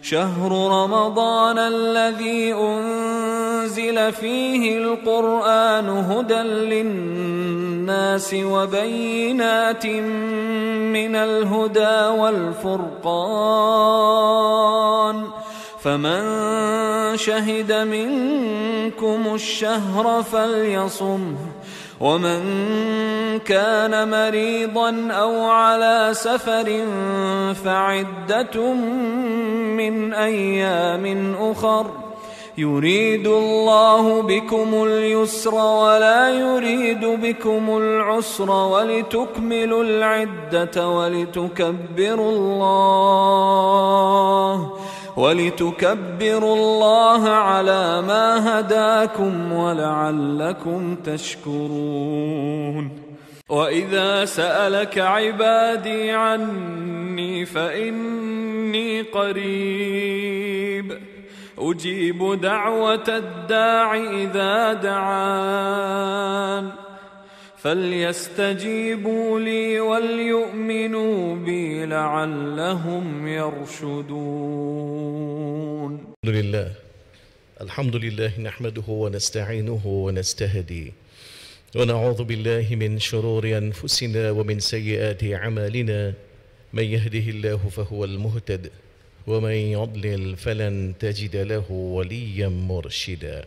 شهر رمضان الذي أنزل فيه القرآن هدى للناس وبينات من الهدى والفرقان فمن شهد منكم الشهر فليصمه ومن كان مريضا أو على سفر فعدة من أيام أخر يريد الله بكم اليسر ولا يريد بكم العسر ولتكملوا العدة ولتكبروا الله على ما هداكم ولعلكم تشكرون وإذا سألك عبادي عني فإني قريب أجيب دعوة الداع إذا دعان فليستجيبوا لي وليؤمنوا بي لعلهم يرشدون. الحمد لله نحمده ونستعينه ونستهديه ونعوذ بالله من شرور أنفسنا ومن سيئات أعمالنا من يهده الله فهو المهتد ومن يضلل فلن تجد له وليا مرشدا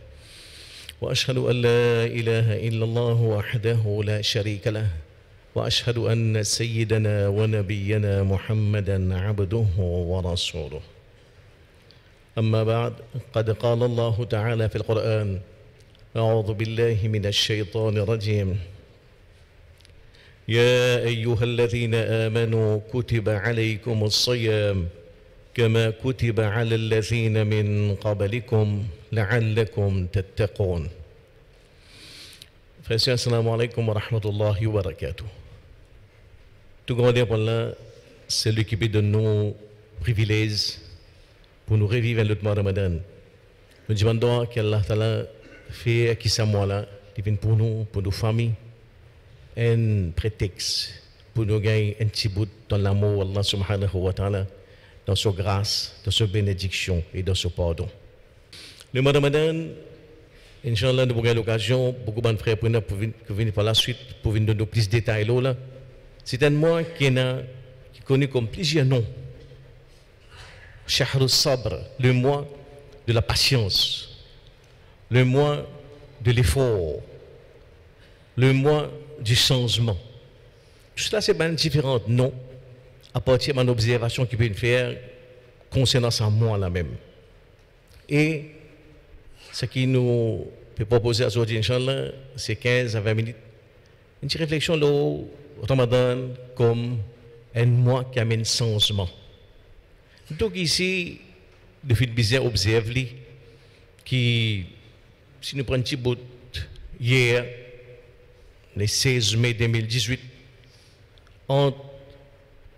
وأشهد أن لا إله إلا الله وحده لا شريك له وأشهد أن سيدنا ونبينا محمدا عبده ورسوله أما بعد قد قال الله تعالى في القرآن أعوذ بالله من الشيطان الرجيم يا أيها الذين آمنوا كتب عليكم الصيام كما كتب على الذين من قبلكم لعلكم تتقون. Frères, assalamu alaikum wa rahmatullahi wa barakatuh. Tout grand pour Allah, c'est lui qui peut donner nos privilèges pour nous revivre le mois de Ramadan. Nous demandons qu'Allah Ta'ala fait qui ça moi là, divine pour nous, pour nos familles, un prétexte pour nous gagner un petit bout dans l'amour d'Allah subhanahu wa ta'ala, dans sa grâce, dans sa bénédiction et dans son pardon. Le mois de Ramadan, Inch'Allah, nous avons l'occasion, beaucoup de frères pour venir par la suite, pour venir donner plus de détails là. C'est un mois qui connaît comme plusieurs noms. Shahr al-Sabr, le mois de la patience, le mois de l'effort, le mois du changement. Tout cela, c'est différents noms à partir d'une observation qui peut faire concernant ce mois-là même. Et ce qui nous peut proposer aujourd'hui, Inch'Allah, c'est 15 à 20 minutes. Une petite réflexion au Ramadan comme un mois qui amène changement. Donc ici, le fait bizarre observe qui, si nous prenons un petit bout hier, le 16 mai 2018, entre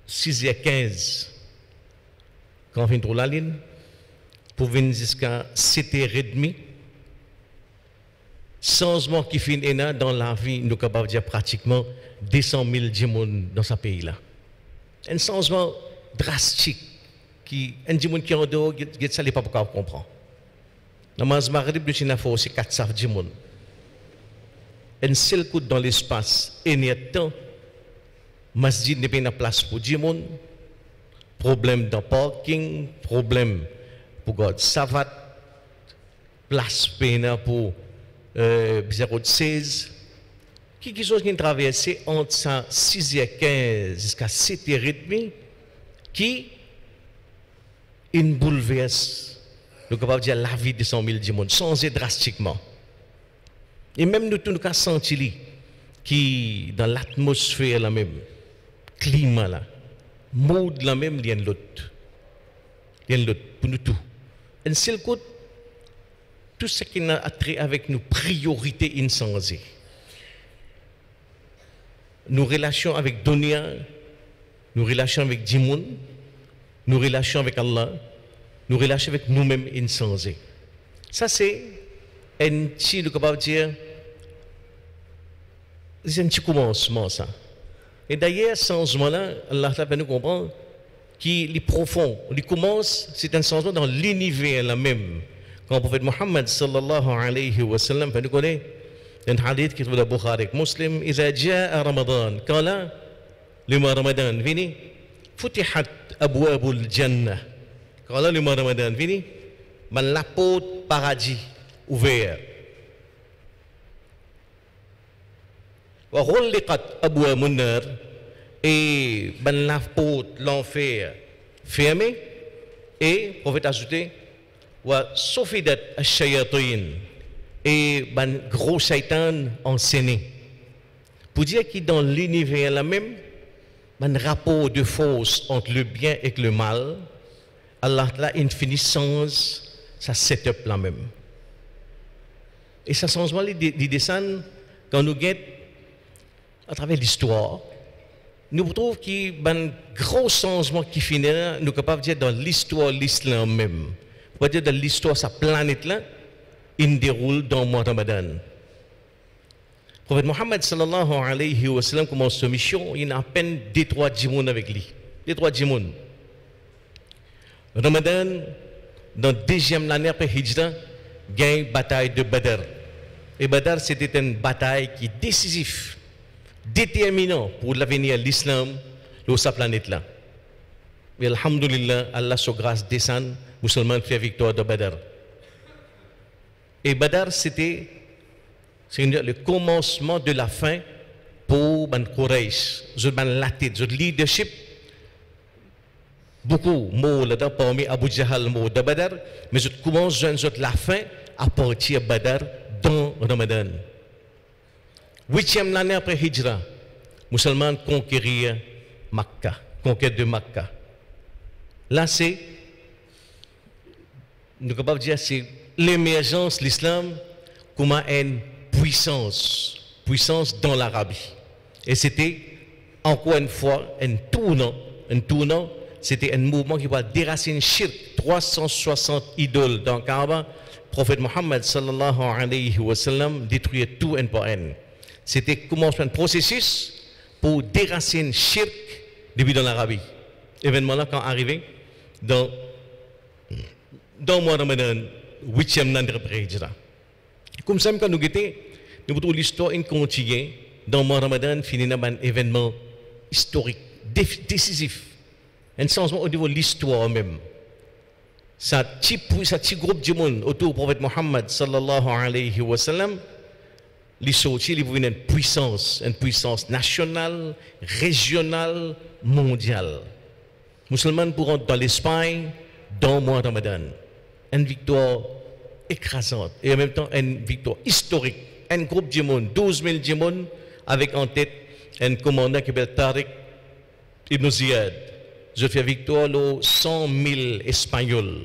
6h15, quand on vient sur la ligne, pour venir jusqu'à 7h30, changement qui finit dans la vie, nous sommes capables de dire pratiquement 200 000 djimoun dans ce pays-là. Un changement drastique, un djimoun qui est en dehors, ça n'est pas pour comprendre. Namaz Maghrib de China c'est 400 djimoun. Un seul coup dans l'espace, et il y a temps, masjid n'est pas une place pour djimoun, problème dans parking, problème pour God savat, place peine pour bizarre 16. Quelque chose qui traverse entre 6h15 jusqu'à 7h30 qui bouleverse, nous capable de dire la vie de 100 000 du monde, changer drastiquement. Et même nous tous nous avons senti qui dans l'atmosphère la même, climat là, mood la même, il y a l'autre. Il y a l'autre pour nous tous. Un seul coup, tout ce qui a trait avec nos priorités insensées. Nos relations avec Dunia, nos relations avec Djimoun, nos relations avec Allah, nos relations avec nous-mêmes insensées. Ça, c'est un petit, nous capable de dire, c'est un petit commencement, ça. Et d'ailleurs, ce changement-là, Allah va nous comprendre qui est profond, il commence, c'est un changement dans l'univers là même. Quand le prophète Mohammed sallallahu alayhi wa sallam, vous connaissez un hadith qui est dans le Bukhari Muslim, إذا جاء رمضان, quand là, le mois Ramadan vient, فتحت أبواب الجنة. Quand là, le mois Ramadan vient, la porte paradis ouverte. وغلقت أبواب النار, et la porte l'enfer fermée. Et le prophète a ajouté وصفدت الشياطين, et gros shaitan enseigné. Pour dire que dans l'univers là même, un rapport de force entre le bien et le mal, Allah a une finissance, ça setup là même. Et ça changement les dessins quand nous guettons à travers l'histoire, nous trouvons qu'il y a un gros changement qui finit, nous sommes capables de dire dans l'histoire de l'islam même. On va dire dans l'histoire de sa planète là, il déroule dans le mois Ramadan. Le prophète Mohammed sallallahu alayhi wa sallam commence sa mission, il a à peine 2-3 djimoun avec lui. 2-3 djimoun. Ramadan, dans la deuxième année après Hijra, gagne la bataille de Badr. Et Badr, c'était une bataille qui est décisive, déterminante pour l'avenir de l'islam sur sa planète là. Et alhamdulillah, Allah sa grâce descend, les musulmans font victoire de Badr. Et Badr, c'était le commencement de la fin pour Ban Quraysh, la tête, le leadership. Beaucoup mots là-dedans, parmi Abu Jahal, mots de Badr, mais je commence la fin à partir de Badr dans Ramadan. 8e année après Hijra, les musulmans conquérir Makkah, conquête de Makkah. Là, c'est, nous sommes capables de dire, c'est l'émergence de l'islam comme une puissance dans l'Arabie. Et c'était, encore une fois, un tournant, c'était un mouvement qui va déraciner shirk, 360 idoles dans le Kaaba. Le prophète Mohammed sallallahu alayhi wa sallam détruire tout un par un. C'était commencement un processus pour déraciner shirk depuis dans l'Arabie. Événement là quand arrivé dans le mois Ramadan, 8e année après Hijra. Comme ça, quand nous guettons, nous trouvons l'histoire continue dans le mois Ramadan, finit dans un événement historique, décisif. Un changement au niveau de l'histoire même. Ça petit groupe de monde autour du prophète Mohammed sallallahu alayhi wa sallam, les sortis, ils une puissance nationale, régionale, mondiale. Les musulmans pourront dans l'Espagne, dans le mois Ramadan. Une victoire écrasante et en même temps une victoire historique. Un groupe de monde, 12 000 de monde, avec en tête un commandant qui s'appelle Tariq Ibn Ziyad. Je fais victoire aux 100 000 Espagnols.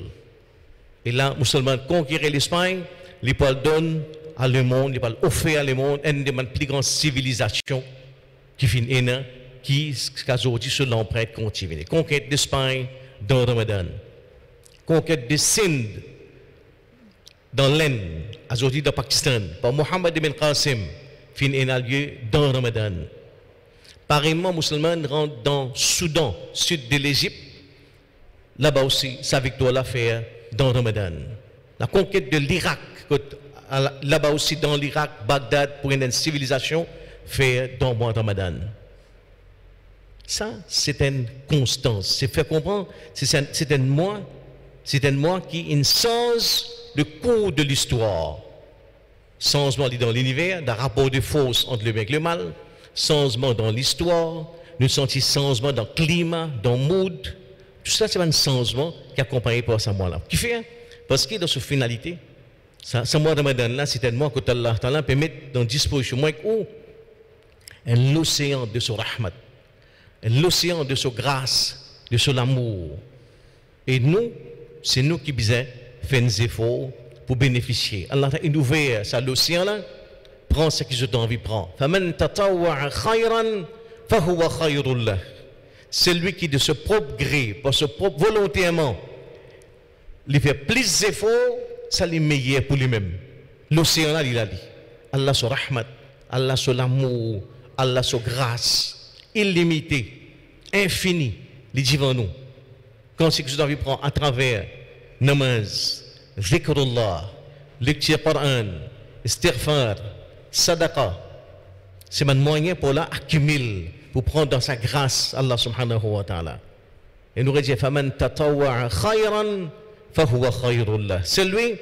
Et là, les musulmans conquérir l'Espagne, ils peuvent donner à le monde, ils peuvent offrir à le monde une des plus grandes civilisations qui finit qui aujourd'hui sur l'empreinte continue. Conquête d'Espagne dans Ramadan. Conquête de Sindh dans l'Inde, aujourd'hui dans le Pakistan, par Mohammed ibn Qasim, finit lieu dans Ramadan. Pareillement, les musulmans rentrent dans le Soudan, sud de l'Égypte. Là-bas aussi, sa victoire l'a fait dans Ramadan. La conquête de l'Irak, là-bas aussi dans l'Irak, Bagdad, pour une civilisation, fait dans le mois de Ramadan. Ça, c'est une constance. C'est fait comprendre, c'est un mois qui change le cours de l'histoire. Changement dans l'univers, d'un rapport de force entre le bien et le mal. Changement dans l'histoire, nous sentons changement dans le climat, dans le mood. Tout ça, c'est un changement qui est accompagné par ce mois-là. Qui fait? Parce que dans sa finalité, ce mois de Ramadan là, c'est un mois que Allah peut mettre dans disposition moins où l'océan de son rahmat, l'océan de sa grâce, de son amour. Et nous, c'est nous qui devons faire des efforts pour bénéficier. Allah a ouvert l'océan là. Prends ce que je t'ai envie de prendre. Celui qui de ce propre gré, par ce propre volontairement, il fait plus d'efforts, ça lui meilleur pour lui-même. L'océan là, il a dit. Allah son rahmat, Allah son amour, Allah son grâce, illimitée, infinie, il dit en nous. quand c'est que je dois prendre à travers namaz, zikrullah, lecture Coran, istighfar, sadaqa, c'est un moyen pour l'accumuler, pour prendre dans sa grâce Allah subhanahu wa ta'ala. Et nous disons, faman tatawwa'a khayran fahuwa khayrullah. Celui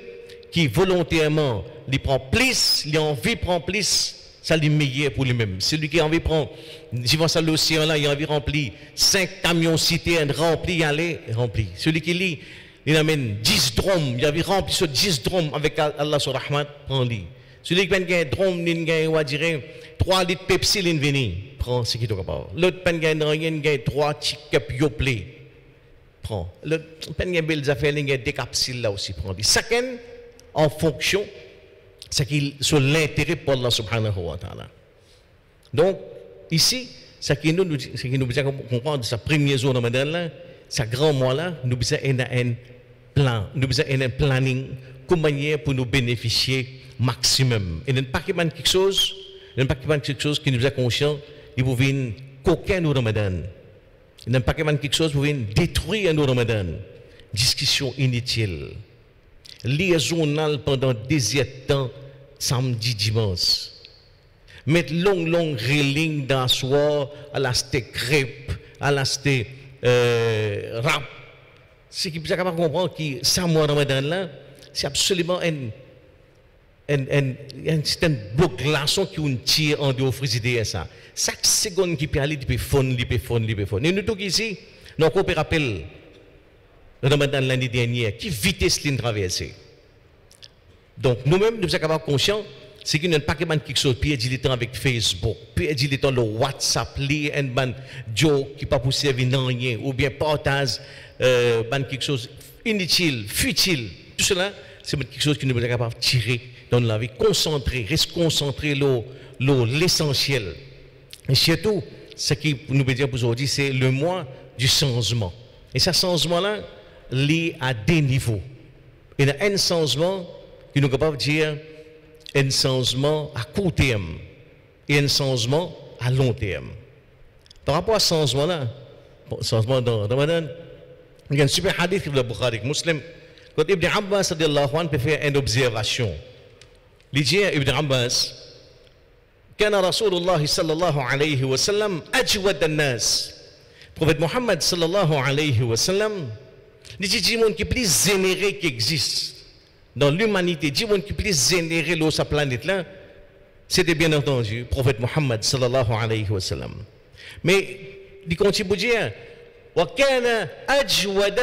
qui volontairement lui prend plus, lui a envie de prendre plus, ça lui meilleur pour lui-même. Celui qui a envie de prendre, si vous savez l'océan là, il a envie de remplir 5 camions citernes remplis, aller rempli. Celui qui lit, il amène 10 drômes, il a envie de remplir ce 10 drômes avec Allah sur Rahmat, prend-lui. Celui qui a un drôme, il a dire 3 litres de Pepsi, il vient, prend ce qui doit pas. L'autre peine gagne rien, il a 3 petits cups yoplé, prend. L'autre peine gagne belles affaires, il a des capsules là aussi, prend. Chacun en fonction sur l'intérêt pour Allah subhanahu wa ta'ala. Donc, ici, ce qui nous besoin comprendre de sa première zone Ramadan là, sa grand mois là, nous besoin un plan, nous besoin un planning, comme manière pour nous bénéficier maximum. Et pas quelque chose, qui nous a conscient, il vous vient qu'aucun nous Ramadan. Il n'a pas quelque chose pour venir détruire nos Ramadan. Discussion inutile. Liaisonnal pendant des temps, samedi, dimanche. Mettre long railing dans soir, à la crêpe, à la rap. Ce qui peut capable comprendre que ça mois Ramadan là, c'est absolument un bloc glaçon qui on tire en dehors frigidaire ça. Chaque seconde qui peut aller, il peut fondre. Et nous tous ici, nous avons rappel le Ramadan l'année dernière, qui vitesse l'in traversée. Donc nous-mêmes, nous sommes capables conscients, c'est qu'il n'y a pas quelque chose, puis il temps avec Facebook, puis il temps le WhatsApp, li un ban Joe qui pas pour servir non rien, ou bien partage quelque chose inutile, futile. Tout cela, c'est quelque chose que nous sommes capables de tirer dans la vie, reste concentré l'essentiel. Et surtout, ce qui nous veut dire pour aujourd'hui, c'est le mois du changement. Et ce changement-là, lié à des niveaux. Il y a un changement qui nous est capable de dire un changement à court terme et un changement à long terme. Par rapport à ce changement-là, changement dans Ramadan, il y a un super hadith de Bukhari Muslim. Quand Ibn Abbas peut faire une observation. Il dit à Ibn Abbas, كان رسول الله صلى الله عليه وسلم أجود الناس. Prophète Mohammed sallallahu alayhi wa sallam, il dit du monde qui est plus généreux qui existe dans l'humanité, du monde qui est plus généreux sur sa planète là, c'était bien entendu prophète Mohammed sallallahu alayhi wa sallam. Mais il continue pour dire وكان أجود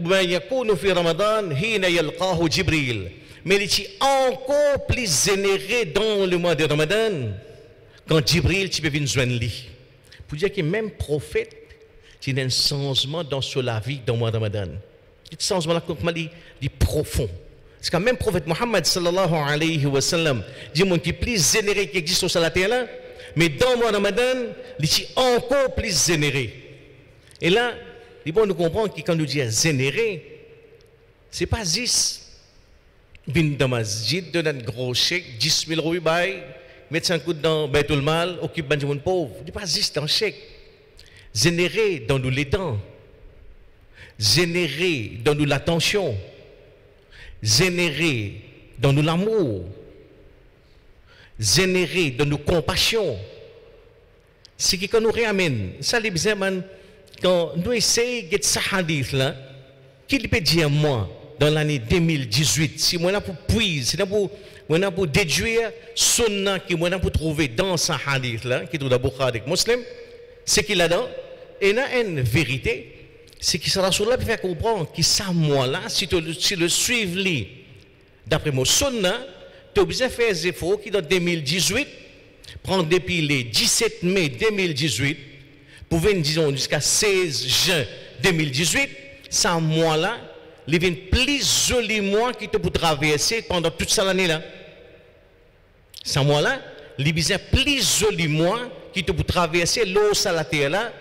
ما يكون في رمضان حين يلقاه جبريل. Mais il est encore plus généreux dans le mois de Ramadan quand Jibril tu peux venir joindre lui. Pour dire que même prophète, il y a un changement dans la vie dans le mois de Ramadan. Ce changement-là est profond. Parce que même prophète Mohammed sallallahu alayhi wa sallam, dit mon qui est plus généreux qui existe sur la terre là, mais dans le mois de Ramadan, il est encore plus généreux. Et là, il est bon de comprendre que quand nous disons généreux, ce n'est pas 10. Vin dans masjid, donne un gros chèque, 10 000 roubaix, mettre un coup dans Baitul Mal, occupe un monde pauvre. Il n'est pas juste un chèque. Générer dans nous les temps, générer dans nous l'attention, générer dans nous l'amour, générer dans nous compassion. Ce qui nous ramène, ça les besoin quand nous essayons de ce hadith là, qu'il peut dire moi dans l'année 2018, si moi pour puiser, c'est pour déduire sunna qui moi pour trouver dans ce hadith là, qui est dans le Bukhari Muslim, c'est qu'il a dans et il y a une vérité, c'est que ça peut faire comprendre que ça moi là, si tu le suives d'après mon sunna, tu as besoin de faire des efforts qui dans 2018, prendre depuis les 17 mai 2018, pour venir disons jusqu'à 16 juin 2018, ça moi là, il vient plus joli mois qui te pour traverser pendant toute cette année là. Ça moi là, il vient plus joli mois qui te pour traverser l'eau sur la terre là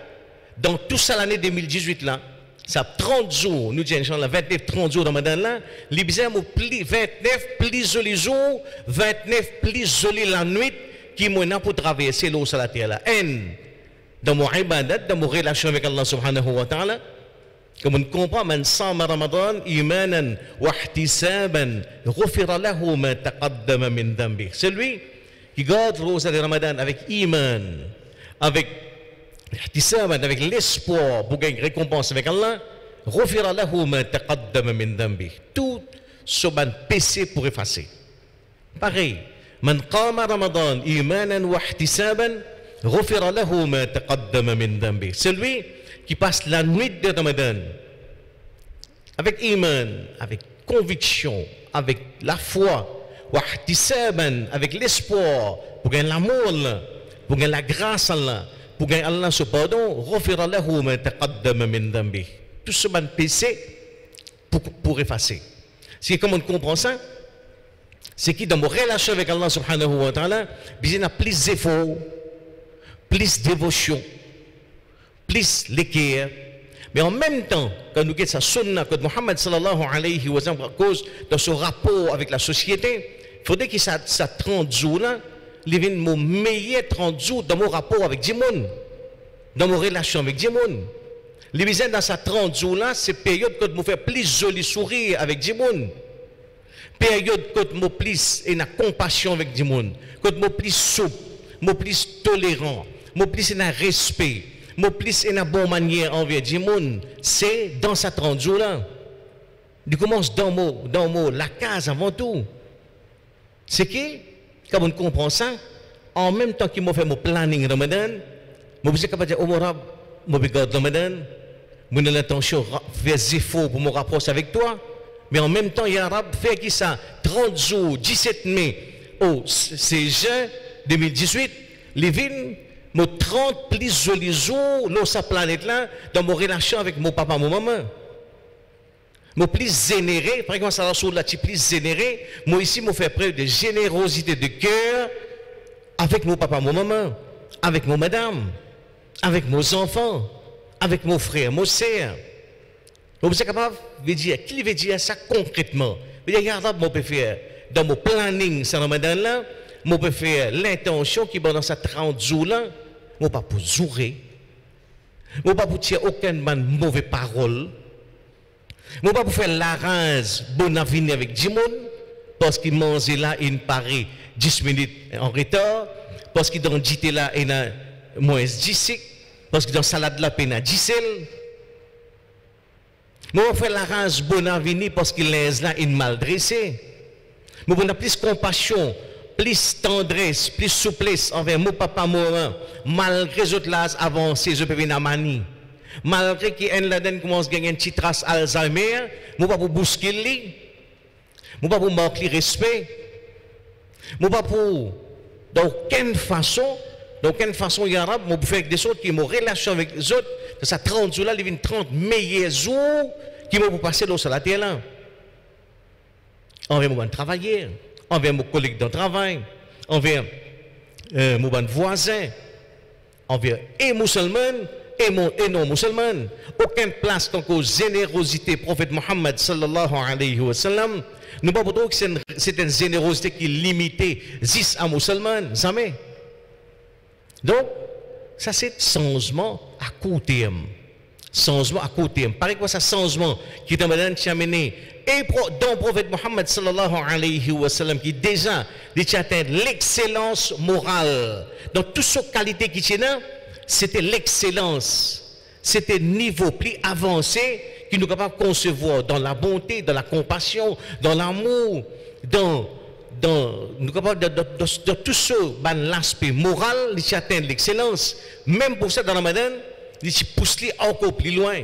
dans toute cette année 2018 là. Ça 30 jours, nous disons la 29 30 jours dans Ramadan là, il vient plus 29 plus joli jour, 29 plus joli la nuit qui moi pour traverser l'eau sur la terre là. Dans mon ibadat, dans mon relation avec Allah subhanahu wa ta'ala, Comme on comprend, man sama Ramadan imanan wa ihtisaban ghufira lahu ma taqaddama min dhanbi. Celui qui garde le rosa de Ramadan avec iman, avec ihtisaban, avec l'espoir pour gagner récompense avec Allah, ghufira lahu ma taqaddama min dhanbi. Tout ce ban péché pour effacer. Pareil, man qama Ramadan imanan wa ihtisaban ghufira lahu ma taqaddama min dhanbi. Celui qui passe la nuit de Ramadan avec iman, avec conviction, avec la foi, avec l'espoir, pour gagner l'amour, pour gagner la grâce Allah, pour gagner Allah ce pardon, tout ce ban péché pour effacer. C'est comment on comprend ça? C'est qui dans nos relations avec Allah subhanahu wa ta'ala, il y a plus d'efforts, plus de dévotion, plus l'équerre, mais en même temps, quand nous avons sa sunna, que Muhammad sallallahu alayhi wa sallam, à cause de ce rapport avec la société, il faudrait que ça 30 jours là, il vienne mon meilleur 30 jours dans mon rapport avec Djimoun, dans mon relation avec Djimoun. Les besoins dans sa 30 jours là, c'est période que nous fait plus joli sourire avec Djimoun. Période que nous plus et la compassion avec Djimoun, que nous plus souple, nous plus tolérant, nous plus et respect. Mon plus et la bonne manière envers du monde, c'est dans sa 30 jours là. Il commence dans la case avant tout. C'est que, quand on comprend ça, en même temps qu'il m'a fait mon planning Ramadan, je suis capable de dire, oh mon rab, je regarde Ramadan, je n'ai l'intention de faire des efforts pour me rapprocher avec toi, mais en même temps, il y a un rab fait qui ça, 30 jours, 17 mai, au 16 juin 2018, les villes, mon 30 plus jolis jours dans sa planète là, dans mon relation avec mon papa, mon maman. Mon plus généré, par exemple, ça la plus généré, moi ici, je fais preuve de générosité de cœur avec mon papa, mon maman, avec mon madame, avec mes enfants, avec mon frère, mon sœur. Vous êtes capable de dire, qui veut dire ça concrètement? Vous dire, regarde, je peux faire dans mon planning, ce Ramadan là, je peux faire l'intention qui est dans ces 30 jours là. Je ne peux pas pour jouer, je ne peux pas pour tirer aucune mauvaise parole, je ne peux pas pour faire la rase bonne avenir avec Djimoun, parce qu'il mange là, il paraît 10 minutes en retard, parce qu'il dans le là, il a moins 10, parce que dans la salade là, il a 10 sel. Je ne peux pas faire la rase bonne avenir parce qu'il est là, il mal dressé. Je peux pas plus compassion, plus tendresse, plus souplesse envers mon papa, mon maman, malgré les autres là avancés, je peux venir à manie. Malgré qu'il y commence à gagner une petite trace Alzheimer, je ne peux pas pour bousculer, je ne peux pas pour manquer le respect, je ne peux pas pour, d'aucune façon, il y a arabe, je peux faire des autres qui ont relation avec les autres, dans ces 30 jours là, il y a 30 meilleurs jours qui vont passer dans la terre là. Envers mon travailleur, envers mon collègue de travail, envers mon voisin, envers et musulmans et non musulmans. Aucune place tant que générosité prophète Mohammed sallallahu alayhi wa sallam. Nous ne pouvons pas dire que c'est une générosité qui est limitée 10 à musulmans, jamais. Donc, ça c'est changement à court terme. Changement à court terme. Par exemple, ça changement qui est amené et dans le prophète Mohammed sallallahu alayhi wa sallam qui déjà atteint l'excellence morale. Dans toutes ces qualités qui tient, c'était l'excellence. C'était le niveau plus avancé qui nous est capable de concevoir dans la bonté, dans la compassion, dans l'amour, dans tout ce l'aspect moral, il atteint l'excellence. Même pour ça, dans le Ramadan, il pousse encore plus loin.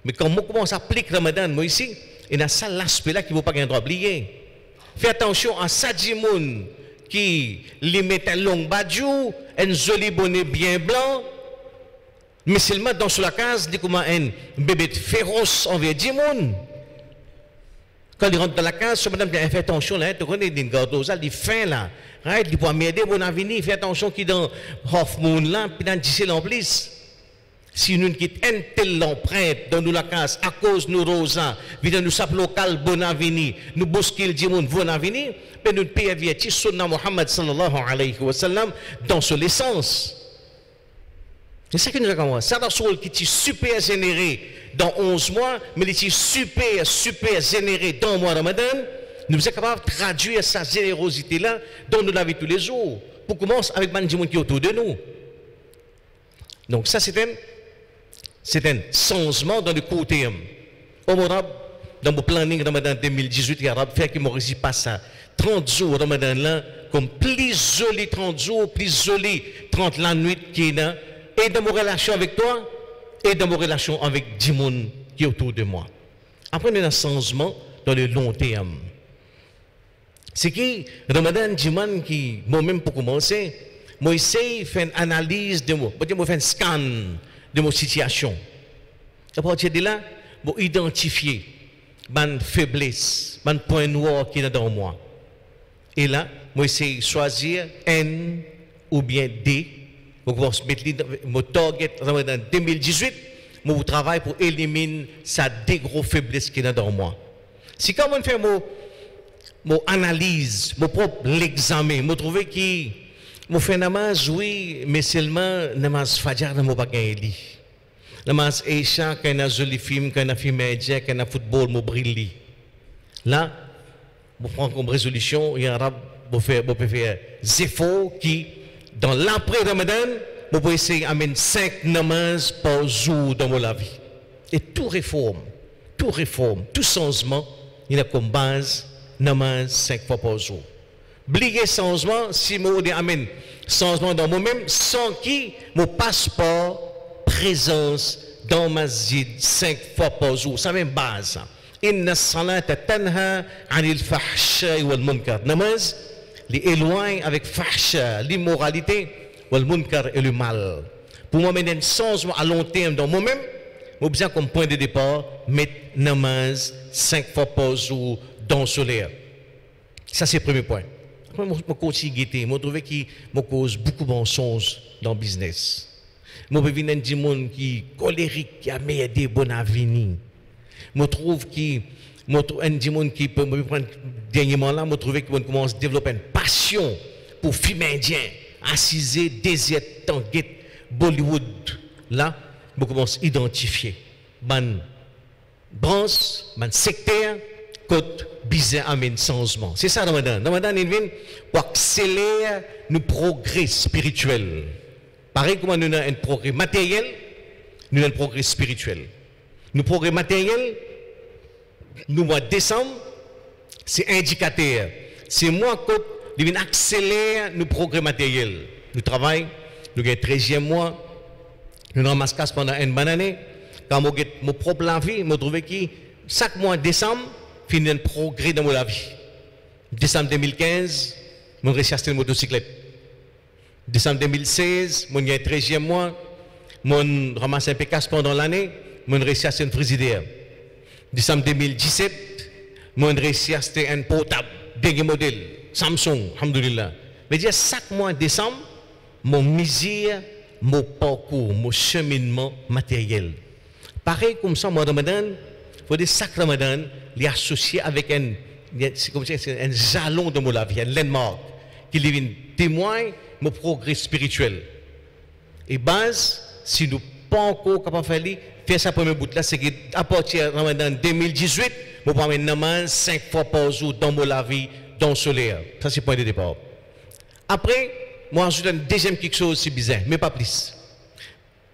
Mais quand on commence à appliquer le Ramadan, moi ici, il y a ça l'aspect là qui ne faut pas oublier. Fais attention à Sadjimoun qui lui met un long badjou, un joli bonnet bien blanc, mais seulement dans la case, il comme un bébé féroce envers Djimoun. Quand il rentre dans la case, ce madame fait attention là, tu connais des gardos, il fait là, il peut m'aider bon avenir, fais attention qui dans Half Moon là, puis dans 10 en plus. Si nous quittons un tel empreinte dans nous la case à cause de nous rosa, vite nous sap local bon avenir, nous bousquil Djimoun bon avenir, mais nous payons vietti sunna Muhammad sallallahu alayhi wa sallam dans son essence. C'est ça que nous avons. Ça dans qui est super généré dans 11 mois, mais il est super généré dans le mois de Ramadan, nous sommes capables de traduire sa générosité-là dans nos vie tous les jours. Pour commencer avec les gens qui sont autour de nous. Donc ça, c'est un changement dans le court terme. Dans mon planning Ramadan 2018, il y a fait que je réussi pas ça. 30 jours Ramadan là, comme plus joli 30 jours, plus joli 30 la nuit qui est là, et dans mon relation avec toi, et dans mon relation avec 10 personnes qui est autour de moi. Après, il y a un changement dans le long terme. C'est que Ramadan Diman qui, moi-même pour commencer, moi essaye de faire une analyse de moi, je fais un scan de mon situation. À partir de là, je identifier ma faiblesse, mon point noir qui est dans moi. Et là, moi essaye de choisir N ou bien D. Je vais mettre mon target Ramadan 2018, je travaille pour éliminer sa des gros faiblesses qui est dans moi. Si quand on fait mon analyse, mon propre l'examen, je trouve que je fais namaz, oui, mais seulement namaz fajar, je ne vais pas gagner. Namaz Aisha, quand il y a un joli film, quand il y a un film indien, quand il y a un football, je brille. Là, je prends comme résolution, il y a un arabe, je peux faire des efforts qui, dans l'après-Ramadan, je peux essayer d'amener 5 namaz par jour dans ma vie. Et tout réforme, tout changement, il a comme base namaz 5 fois par jour. Oubliez changement, si je amène changement dans moi-même, sans qui mon passeport présence dans ma zid 5 fois par jour. C'est la même base. Inna salata tanha anil fahsha wal munkar. Namaz, les éloigne avec fahsha, l'immoralité, wal munkar et le mal. Pour moi, mener un changement à long terme dans moi-même, j'ai besoin comme point de départ, mettre namaz 5 fois par jour dans le soleil. Ça, c'est le premier point. Après, je continue à guetter. Je trouve que je cause beaucoup de mensonges dans le business. Je peux venir des gens qui sont colériques, qui ont des bons avenirs. Je trouve que un gens qui peut me prendre dernièrement là, je trouve qu'ils commencent à développer une passion pour les films indiens, assisés, désert, tanguet, Bollywood. Là, je commence à identifier les branches, les secteurs, côté bizarre amène changement. C'est ça Ramadan. Ramadan il vient pour accélérer nos progrès spirituels. Pareil comme nous avons un progrès matériel, nous avons un progrès spirituel. Nos progrès matériels, nous mois de décembre, c'est indicateur. C'est moi qui vient accélérer nos progrès matériels. Nous travaillons, nous avons 13e mois, nous ramassons pendant une bonne année. Quand je regarde mon propre vie, je trouve que chaque mois de décembre, finit un progrès dans ma vie. Décembre 2015, je vais acheté une motocyclette. Décembre 2016, je vais 13e mois, je ramasse un pécasse pendant l'année, je vais acheté une frigidaire. Décembre 2017, je vais acheté un portable, dernier modèle, Samsung, alhamdoulilah. Mais dire chaque mois de décembre, mon misère, mon parcours, mon cheminement matériel. Pareil comme ça, moi, Ramadan, il faut dire chaque Ramadan, il est associé avec un jalon de mon vie, un landmark, qui lui témoigne mon progrès spirituel. Et base, si nous pas encore capables de faire ça premier bout là, c'est qu'à partir de Ramadan 2018, nous pouvons mettre namaz 5 fois par jour dans mon vie, dans le soleil. Ça, c'est le point de départ. Après, moi, ajoute un deuxième quelque chose, c'est bizarre, mais pas plus.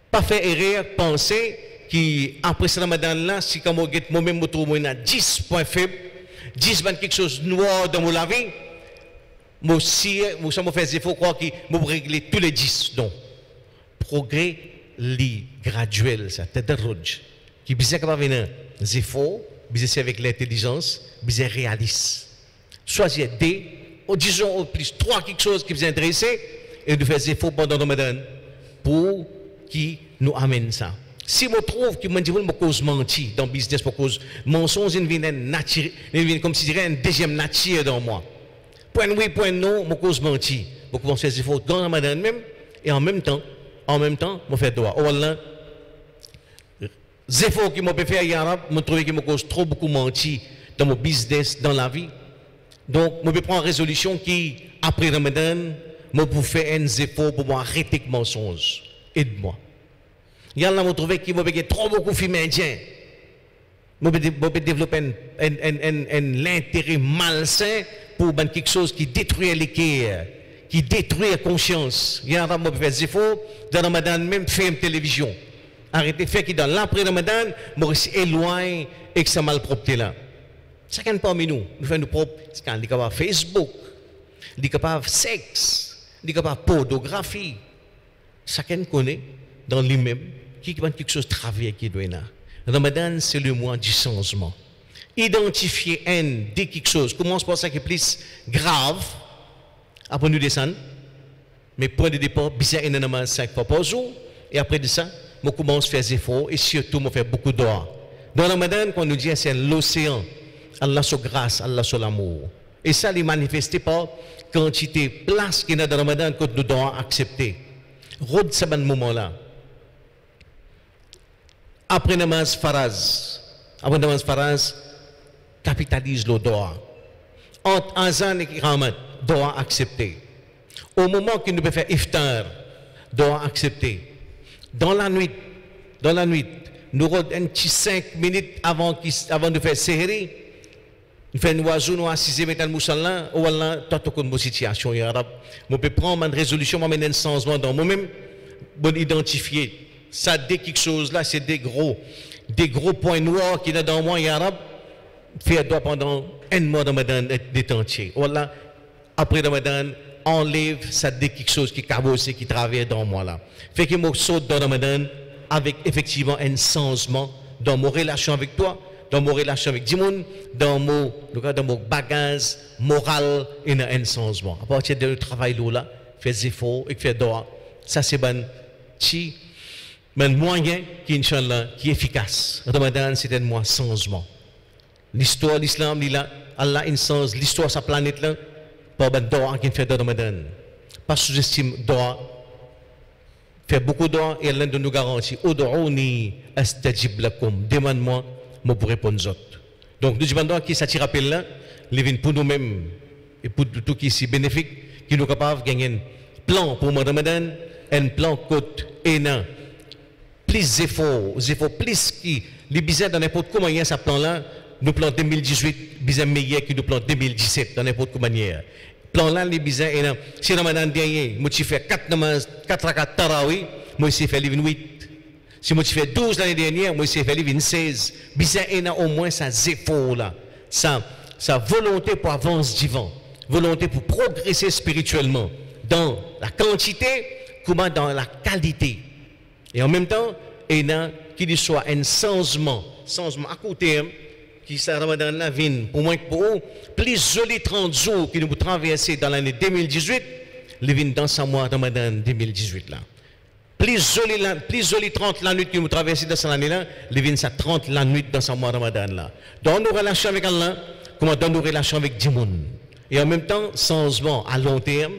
Pas faire erreur, penser qu'après ce Ramadan là, si comme moi-même je trouve 10 points faibles, 10 quelque chose de noir dans mon vie, moi aussi, ça me fait effort croire que je vais régler tous les 10. Donc, progrès graduel, ça, tadarruj, qui est bien capable de venir des efforts, bien avec l'intelligence, bien réaliste. Choisir des, ou disons au plus 3 quelque chose qui vous intéresse, et de faire des efforts pendant le Ramadan pour qui nous amène ça. Si je trouve que je cause mentir dans le business, pour cause mensonge, il vient comme si je dirais une deuxième nature dans moi. Point oui, point non, je cause mentir. Je commence à faire des efforts dans le Ramadan même, et en même temps, je fais droit. Oh Allah, les efforts que je peux faire en arabe, je trouve que je cause trop beaucoup mentir dans mon business, dans la vie. Donc, je peux prendre une résolution qui, après Ramadan, je peux faire un effort pour arrêter le mensonge. Aide-moi. Yalla m'a trouvé qu'il m'a trop beaucoup film indien. M'a développer l'intérêt malsain pour quelque chose qui détruit l'équerre, qui détruit la conscience. Yalla m'a fait des efforts dans le Ramadan, même faire une télévision. Arrêtez de faire qui dans l'après-Ramadan, m'a aussi éloigné et que ça malpropreté là. Chacun parmi nous, nous faisons nos propres, c'est quand on est capable Facebook, on est capable sexe, on est capable pornographie. Chacun connaît dans lui-même qui a quelque chose de travailler qui doit là. Ramadan, c'est le mois du changement. Identifier un dès quelque chose, commence par ça qui est plus grave, après nous descendre, mais point de départ, bizarre, il y a 5 fois par jour, et après de ça, je commence à faire des efforts, et surtout, je fais beaucoup d'or. Dans Ramadan, quand on nous dit c'est l'océan, Allah sur grâce, Allah sur l'amour. Et ça, il manifesté par quantité de place qu'il y a dans Ramadan que nous devons accepter. Rôde ce moment-là. Après namaz faraz, capitalise le droit. Entre azan et ramat, doit accepter. Au moment qu'il nous peut faire iftar, doit accepter. Dans la nuit, nous avons un petit 5 minutes avant de faire série. Nous faisons un oiseau, nous assisons à Moussala, ou Allah, tant que nous situation, ya Rab. Je peux prendre une résolution, je peux un changement dans moi-même, pour identifier. Ça, dès quelque chose là, c'est des gros points noirs qu'il y a dans moi, ya Rab. Faire droit pendant un mois de Ramadan d'être entier. Voilà, après Ramadan, enlève ça dès quelque chose qui cabosse, qui travaille dans moi là. Fait que je saute dans Ramadan avec effectivement un changement dans mon relation avec toi, dans mon relation avec Dimoun, dans mon bagage moral et dans un changement. À partir de le travail là, faire des efforts et faire droit. Ça c'est un moyen qui, Inch'Allah, qui est efficace. Ramadan, c'est un mois changement. L'histoire de l'islam, Allah a sens, l'histoire de sa planète, là, par le droit qui fait de Ramadan. Pas sous-estime le droit. Faire beaucoup de droit et Allah nous garantit. Udu'uni astajib lakum. Demande-moi, je pourrai répondre aux autres. Donc, nous demandons qui ça rappelle là, les pour nous-mêmes et pour tout qui est bénéfique, qui nous capables de gagner un plan pour le Ramadan, un plan côte et non. Plus d'efforts, plus qui, les bizarres dans n'importe quelle manière, ce plan-là, nous plan 2018, bizarre meilleur que nous plan 2017, dans n'importe quelle manière. Plan là, les bizarres, si Ramadan dernier, moi tu fais 4 rakat tarawi, moi je fais 8. Si moi tu fais 12 l'année dernière, moi je fais 16. Bizarre, il y a au moins ça zéro là. Sa volonté pour avancer divin, volonté pour progresser spirituellement, dans la quantité, comme dans la qualité. Et en même temps, il y a qu'il soit un changement à court terme, qui s'est Ramadan la vigne, pour moi que pour eux, plus joli 30 jours qui nous traversé dans l'année 2018, les vignes dans ce mois Ramadan 2018 là. Plus joli 30 la nuit qui nous traversé dans cette année-là, les vignes ça 30 la nuit dans ce mois Ramadan là. Dans nos relations avec Allah, comment dans nos relations avec Dimoun. Et en même temps, changement à long terme,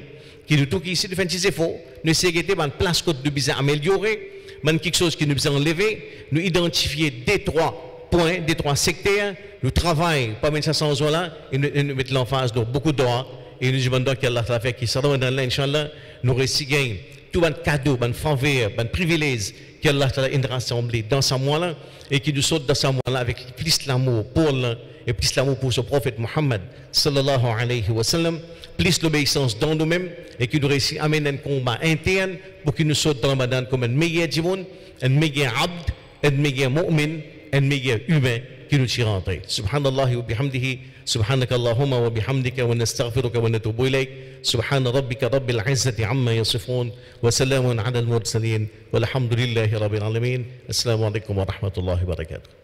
qui nous tout ici de faire des efforts, nous essayons de faire une place côte de bizarre améliorer, quelque chose qui nous a enlevé, nous identifier des 3 points, des 3 secteurs, nous travaillons parmi ces changements-là et nous mettons l'emphase dans beaucoup d'or et nous demandons qu'Allah a fait qui sera dans là, Inch'Allah, nous réussissons tout un cadeau, un faveur, un privilège qu'Allah a rassemblé dans ce mois-là et qui nous saute dans ce mois-là avec plus l'amour pour Allah et plus l'amour pour ce prophète Muhammad sallallahu alayhi wa sallam, plus l'obéissance dans nous-mêmes et qui nous réussit à mener un combat interne pour qu'il nous saute dans le Ramadan comme un meilleur djimoun, un meilleur abd, un meilleur mu'min, un meilleur humain qui nous tire rentrer. Subhanallah wa bihamdihi, subhanakallahumma wa bihamdika wa nastaghfiruka wa natubu ilayk. Subhana rabbika rabbil izzati amma yasifun wa salamun ala al-mursalin walhamdulillahi rabbil alamin. Assalamu alaikum wa rahmatullahi wa barakatuh.